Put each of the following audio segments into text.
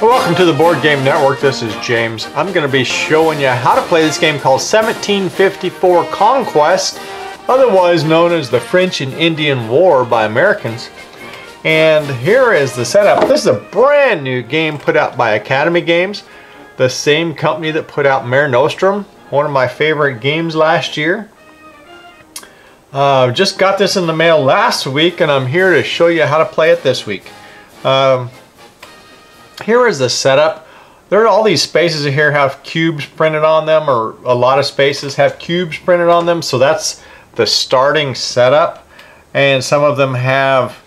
Welcome to the Board Game Network. This is James. I'm going to be showing you how to play this game called 1754 Conquest, otherwise known as the French and Indian War by Americans. And here is the setup. This is a brand new game put out by Academy Games, the same company that put out Mare Nostrum, one of my favorite games last year. Just got this in the mail last week, and I'm here to show you how to play it this week. Here is the setup. There are all these spaces here have cubes printed on them, or a lot of spaces have cubes printed on them, so that's the starting setup. And some of them have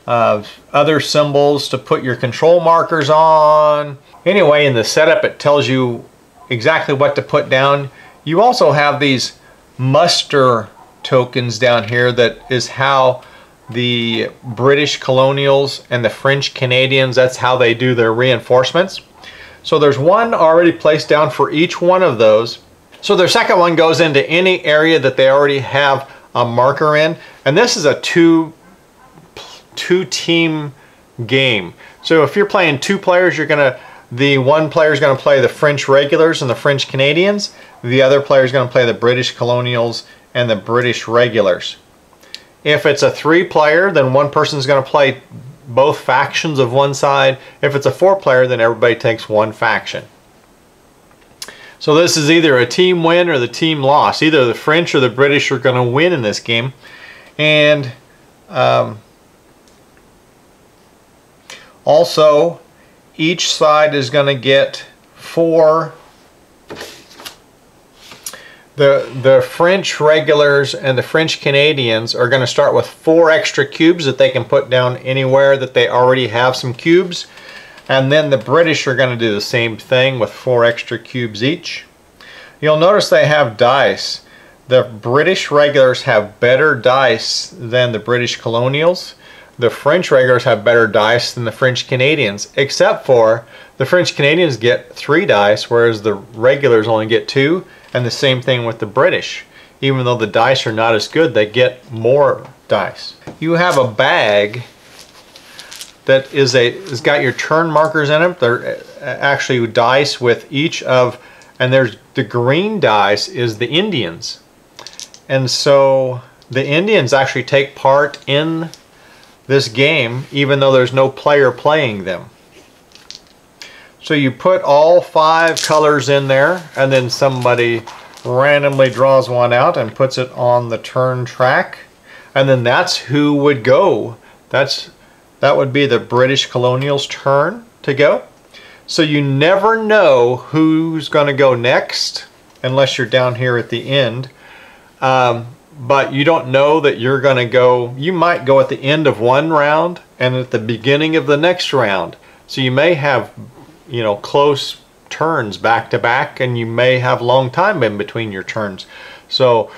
other symbols to put your control markers on. Anyway, in the setup it tells you exactly what to put down. You also have these muster tokens down here. That is how the British colonials and the French Canadians, that's how they do their reinforcements. So there's one already placed down for each one of those. So their second one goes into any area that they already have a marker in. And this is a two team game. So if you're playing two players, the one player is going to play the French regulars and the French Canadians. The other player is going to play the British colonials and the British regulars. If it's a three-player, then one person is going to play both factions of one side. If it's a four-player, then everybody takes one faction. So this is either a team win or the team loss. Either the French or the British are going to win in this game. And also, each side is going to get four. The French regulars and the French Canadians are going to start with 4 extra cubes that they can put down anywhere that they already have some cubes. And then the British are going to do the same thing with 4 extra cubes each. You'll notice they have dice. The British regulars have better dice than the British colonials. The French regulars have better dice than the French Canadians, except for the French Canadians get 3 dice, whereas the regulars only get 2. And the same thing with the British. Even though the dice are not as good, they get more dice. You have a bag that has got your turn markers in it. They're actually dice with each of, and there's the green dice is the Indians. And so the Indians actually take part in this game, even though there's no player playing them. So you put all 5 colors in there, and then somebody randomly draws one out and puts it on the turn track, and then that's who would go. That would be the British colonials' turn to go. So you never know who's going to go next unless you're down here at the end. But you don't know that you're going to go. You might go at the end of one round and at the beginning of the next round. So you may have, you know, close turns back to back, and you may have long time in between your turns. So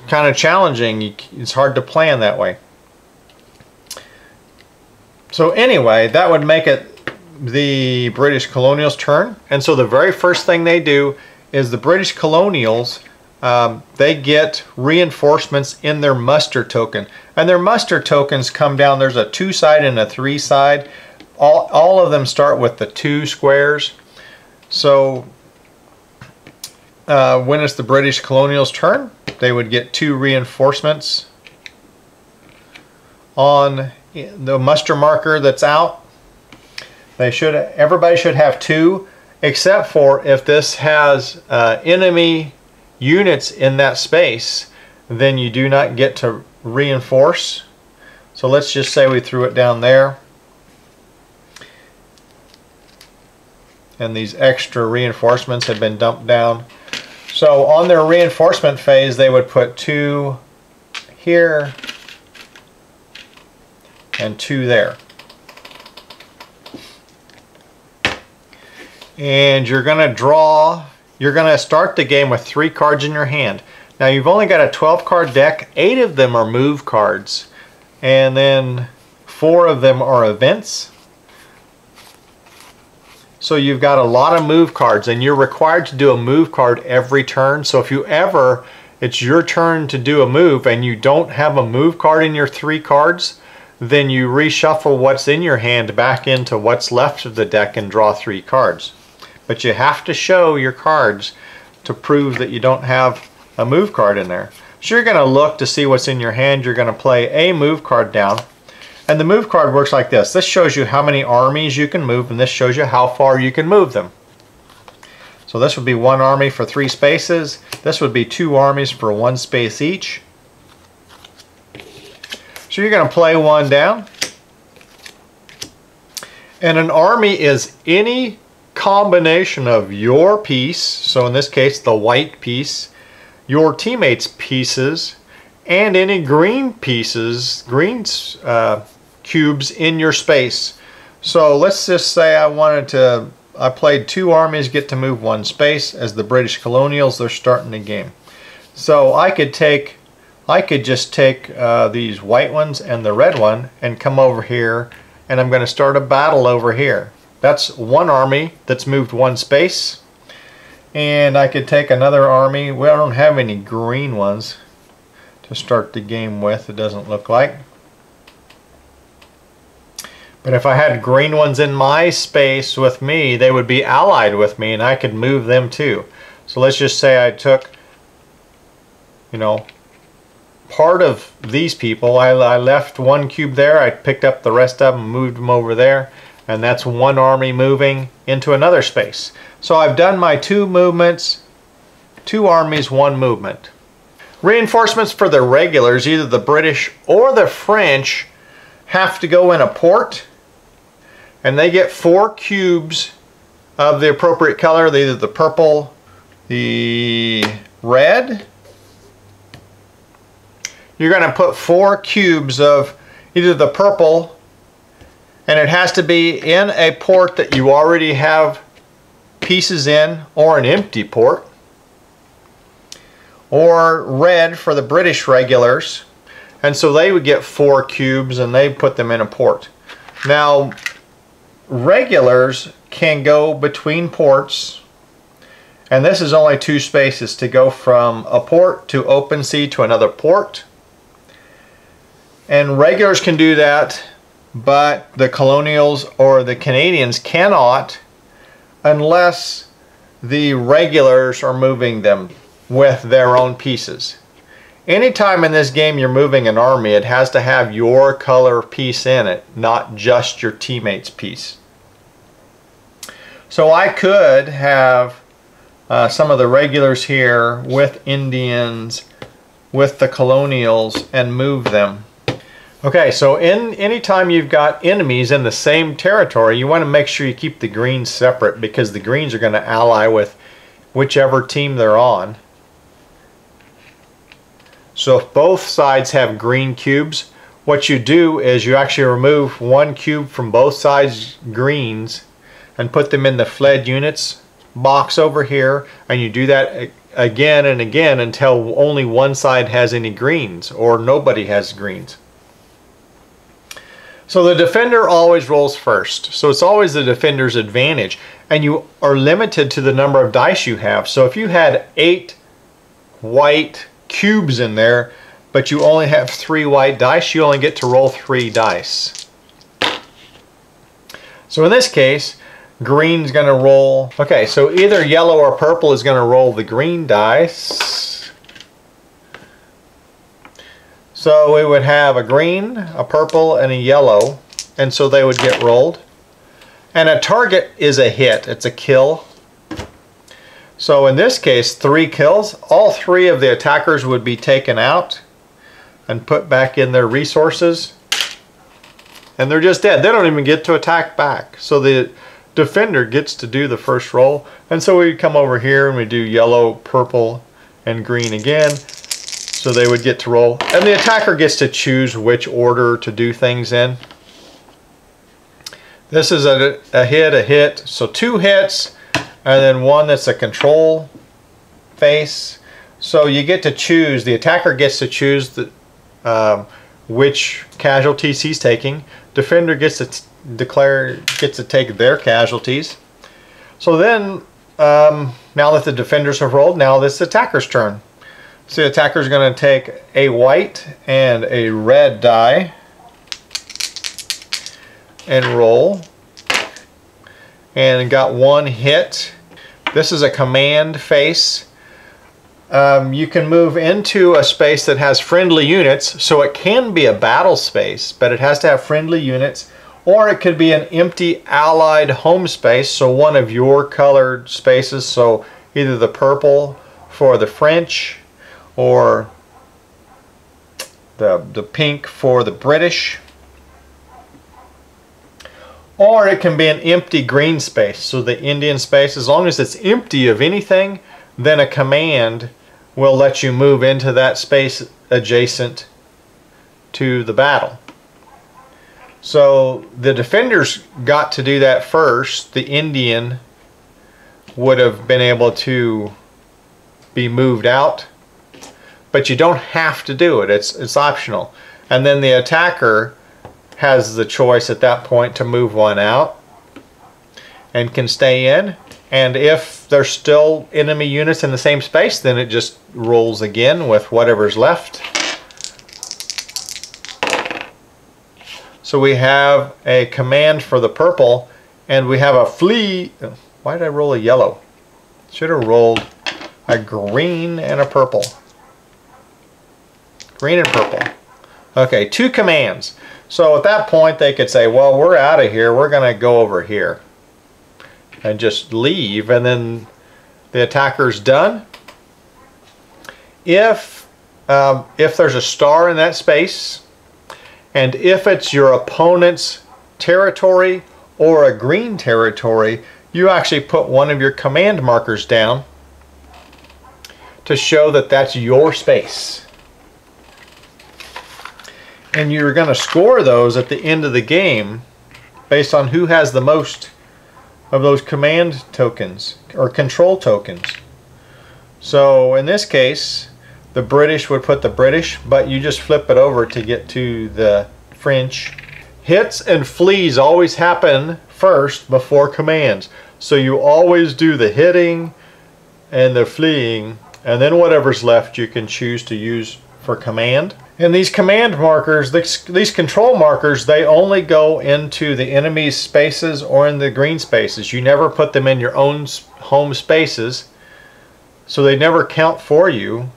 kind of challenging. It's hard to plan that way. So anyway, that would make it the British colonials' turn. And so the very first thing they do is the British colonials, they get reinforcements in their muster token. And their muster tokens come down. There's a 2-side and a 3-side. All of them start with the 2 squares. So when it's the British colonials' turn, they would get 2 reinforcements on the muster marker that's out. Everybody should have 2, except for if this has enemy units in that space, then you do not get to reinforce. So let's just say we threw it down there, and these extra reinforcements had been dumped down. So on their reinforcement phase, they would put 2 here and 2 there. And you're going to start the game with 3 cards in your hand. Now you've only got a 12-card deck. 8 of them are move cards, and then 4 of them are events. So you've got a lot of move cards, and you're required to do a move card every turn. So if it's your turn to do a move and you don't have a move card in your 3 cards, then you reshuffle what's in your hand back into what's left of the deck and draw 3 cards. But you have to show your cards to prove that you don't have a move card in there. So you're going to look to see what's in your hand. You're going to play a move card down. And the move card works like this. This shows you how many armies you can move, and this shows you how far you can move them. So this would be 1 army for 3 spaces. This would be 2 armies for 1 space each. So you're going to play 1 down. And an army is any combination of your piece, so in this case the white piece, your teammates' pieces, and any green pieces, cubes in your space. So let's just say I played 2 armies get to move 1 space. As the British colonials, they're starting the game. So I could just take these white ones and the red one and come over here, and I'm going to start a battle over here. That's 1 army that's moved 1 space. And I could take another army. We don't have any green ones to start the game with, it doesn't look like. But if I had green ones in my space with me, they would be allied with me and I could move them too. So let's just say I took, you know, part of these people. I left 1 cube there, I picked up the rest of them, moved them over there, and that's 1 army moving into another space. So I've done my 2 movements, 2 armies, 1 movement. Reinforcements for the regulars, either the British or the French, have to go in a port, and they get 4 cubes of the appropriate color, either the purple, the red. You're going to put 4 cubes of either the purple, and it has to be in a port that you already have pieces in, or an empty port, or red for the British regulars, and so they would get 4 cubes and they put them in a port. Now regulars can go between ports, and this is only 2 spaces to go from a port to open sea to another port, and regulars can do that, but the colonials or the Canadians cannot unless the regulars are moving them with their own pieces. Anytime in this game you're moving an army, it has to have your color piece in it, not just your teammate's piece. So I could have some of the regulars here with Indians, with the colonials, and move them. Okay, so anytime you've got enemies in the same territory, you want to make sure you keep the greens separate, because the greens are going to ally with whichever team they're on. So if both sides have green cubes, what you do is you actually remove 1 cube from both sides' greens and put them in the fled units box over here, and you do that again and again until only one side has any greens or nobody has greens. So the defender always rolls first, so it's always the defender's advantage, and you are limited to the number of dice you have. So if you had 8 white cubes in there, but you only have 3 white dice, you only get to roll 3 dice. So in this case, green's going to roll, okay, so either yellow or purple is going to roll the green dice. So we would have a green, a purple, and a yellow, and so they would get rolled. And a target is a hit, it's a kill. So in this case, 3 kills. All 3 of the attackers would be taken out and put back in their resources, and they're just dead. They don't even get to attack back. So the defender gets to do the first roll, and so we come over here and we do yellow, purple, and green again. So they would get to roll, and the attacker gets to choose which order to do things in. This is a hit, so 2 hits, and then 1 that's a control face. So you get to choose, the attacker gets to choose which casualties he's taking. Defender gets to take their casualties. So then, now that the defenders have rolled, now this attacker's turn. So the attacker's going to take a white and a red die. and roll. And got one hit. This is a command face. You can move into a space that has friendly units, so it can be a battle space, but it has to have friendly units, or it could be an empty allied home space, so one of your colored spaces, so either the purple for the French or the pink for the British. Or it can be an empty green space, so the Indian space, as long as it's empty of anything, then a command will let you move into that space adjacent to the battle. So the defenders got to do that first. The Indian would have been able to be moved out, but you don't have to do it. It's optional. And then the attacker has the choice at that point to move one out and can stay in. And if there's still enemy units in the same space, then it just rolls again with whatever's left. So we have a command for the purple, and we have a flee. Why did I roll a yellow? Should have rolled a green and a purple. Green and purple. Okay, 2 commands. So at that point they could say, well, we're out of here, we're going to go over here. And just leave, and then the attacker's done. If there's a star in that space, and if it's your opponent's territory or a green territory, you actually put one of your command markers down to show that that's your space. And you're going to score those at the end of the game based on who has the most of those command tokens or control tokens. So in this case, the British would put the British, but you just flip it over to get to the French. Hits and flees always happen first before commands. So you always do the hitting and the fleeing, and then whatever's left you can choose to use for command. And these command markers, these control markers, they only go into the enemy's spaces or in the green spaces. You never put them in your own home spaces, so they never count for you,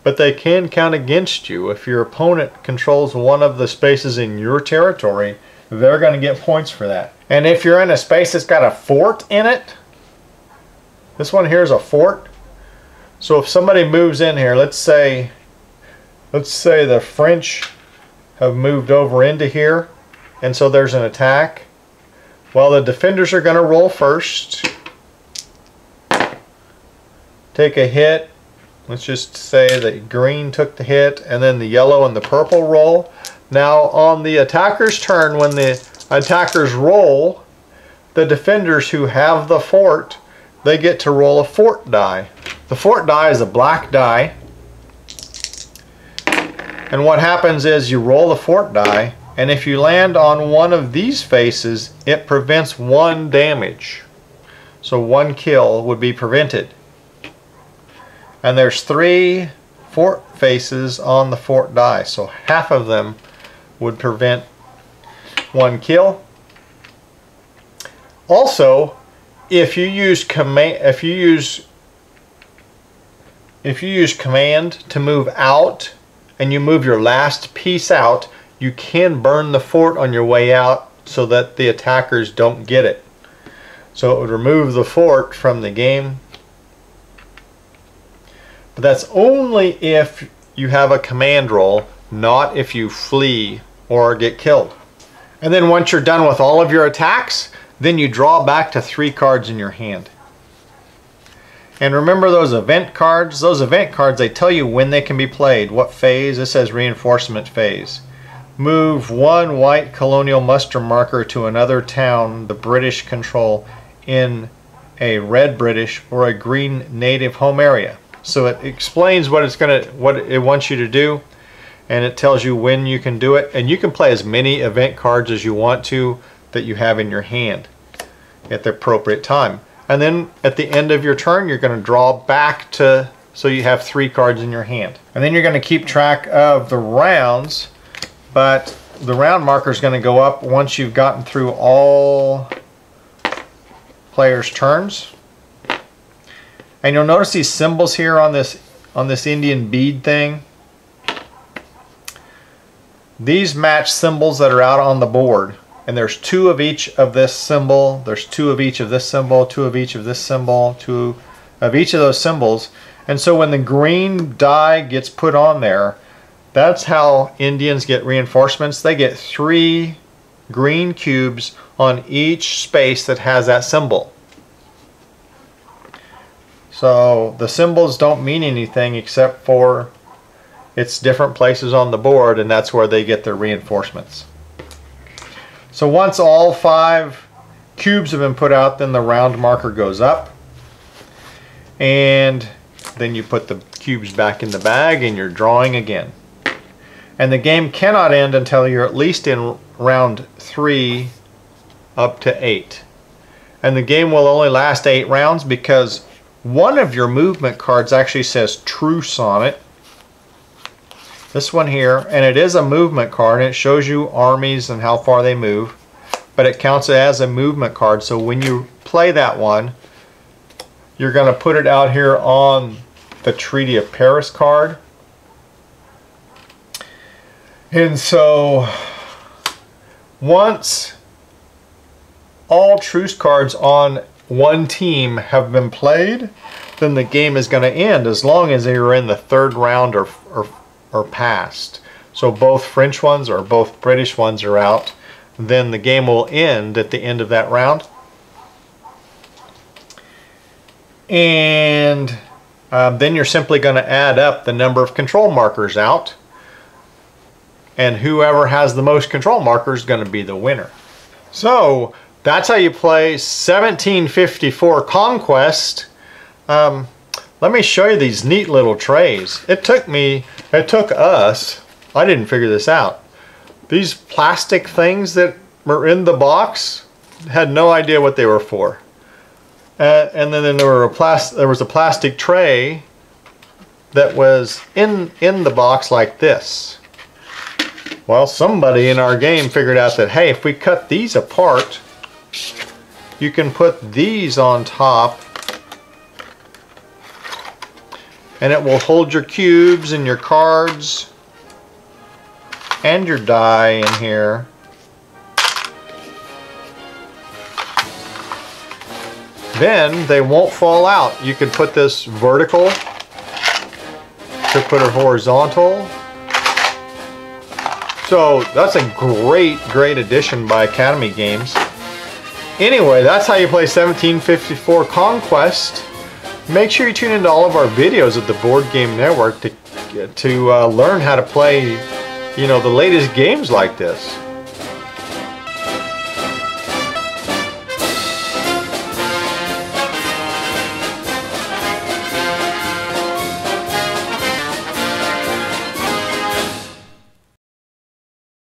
but they can count against you. If your opponent controls one of the spaces in your territory, they're going to get points for that. And if you're in a space that's got a fort in it, this one here is a fort. So if somebody moves in here, let's say the French have moved over into here, and so there's an attack. Well, the defenders are going to roll first. Take a hit. Let's just say that green took the hit, and then the yellow and the purple roll. Now on the attacker's turn, when the attackers roll, the defenders who have the fort, they get to roll a fort die. The fort die is a black die. And what happens is you roll the fort die, and if you land on one of these faces, it prevents 1 damage. So 1 kill would be prevented. And there's 3 fort faces on the fort die, so half of them would prevent 1 kill. Also, if you use command to move out, and you move your last piece out, you can burn the fort on your way out so that the attackers don't get it. So it would remove the fort from the game. But that's only if you have a command roll, not if you flee or get killed. And then once you're done with all of your attacks, then you draw back to 3 cards in your hand. And remember those event cards? Those event cards, they tell you when they can be played, what phase. This says reinforcement phase. Move 1 white colonial muster marker to another town the British control in a red British or a green native home area. So it explains what it wants you to do, and it tells you when you can do it. And you can play as many event cards as you want to that you have in your hand at the appropriate time. And then at the end of your turn, you're going to draw back to, so you have 3 cards in your hand. And then you're going to keep track of the rounds, but the round marker is going to go up once you've gotten through all players' turns. And you'll notice these symbols here on this Indian bead thing. These match symbols that are out on the board. And there's 2 of each of this symbol, there's 2 of each of this symbol, 2 of each of this symbol, 2 of each of those symbols. And so when the green die gets put on there, that's how Indians get reinforcements. They get 3 green cubes on each space that has that symbol. So the symbols don't mean anything except for it's different places on the board, and that's where they get their reinforcements. So once all 5 cubes have been put out, then the round marker goes up. And then you put the cubes back in the bag and you're drawing again. And the game cannot end until you're at least in round 3 up to 8. And the game will only last 8 rounds because one of your movement cards actually says truce on it. This one here, and it is a movement card, and it shows you armies and how far they move, but it counts as a movement card. So when you play that one, you're going to put it out here on the Treaty of Paris card. And so once all truce cards on one team have been played, then the game is going to end as long as you're in the 3rd round or past. So both French ones or both British ones are out, then the game will end at the end of that round. And then you're simply going to add up the number of control markers out, and whoever has the most control markers is going to be the winner. So that's how you play 1754 Conquest. Let me show you these neat little trays. It took us, I didn't figure this out. These plastic things that were in the box, had no idea what they were for. And then there was a plastic tray that was in the box like this. Well, somebody in our game figured out that, hey, if we cut these apart, you can put these on top, and it will hold your cubes and your cards and your die in here. Then they won't fall out. You could put this vertical, could put it horizontal. So that's a great addition by Academy Games. Anyway, that's how you play 1754 Conquest. Make sure you tune into all of our videos at the Board Game Network to learn how to play, the latest games like this.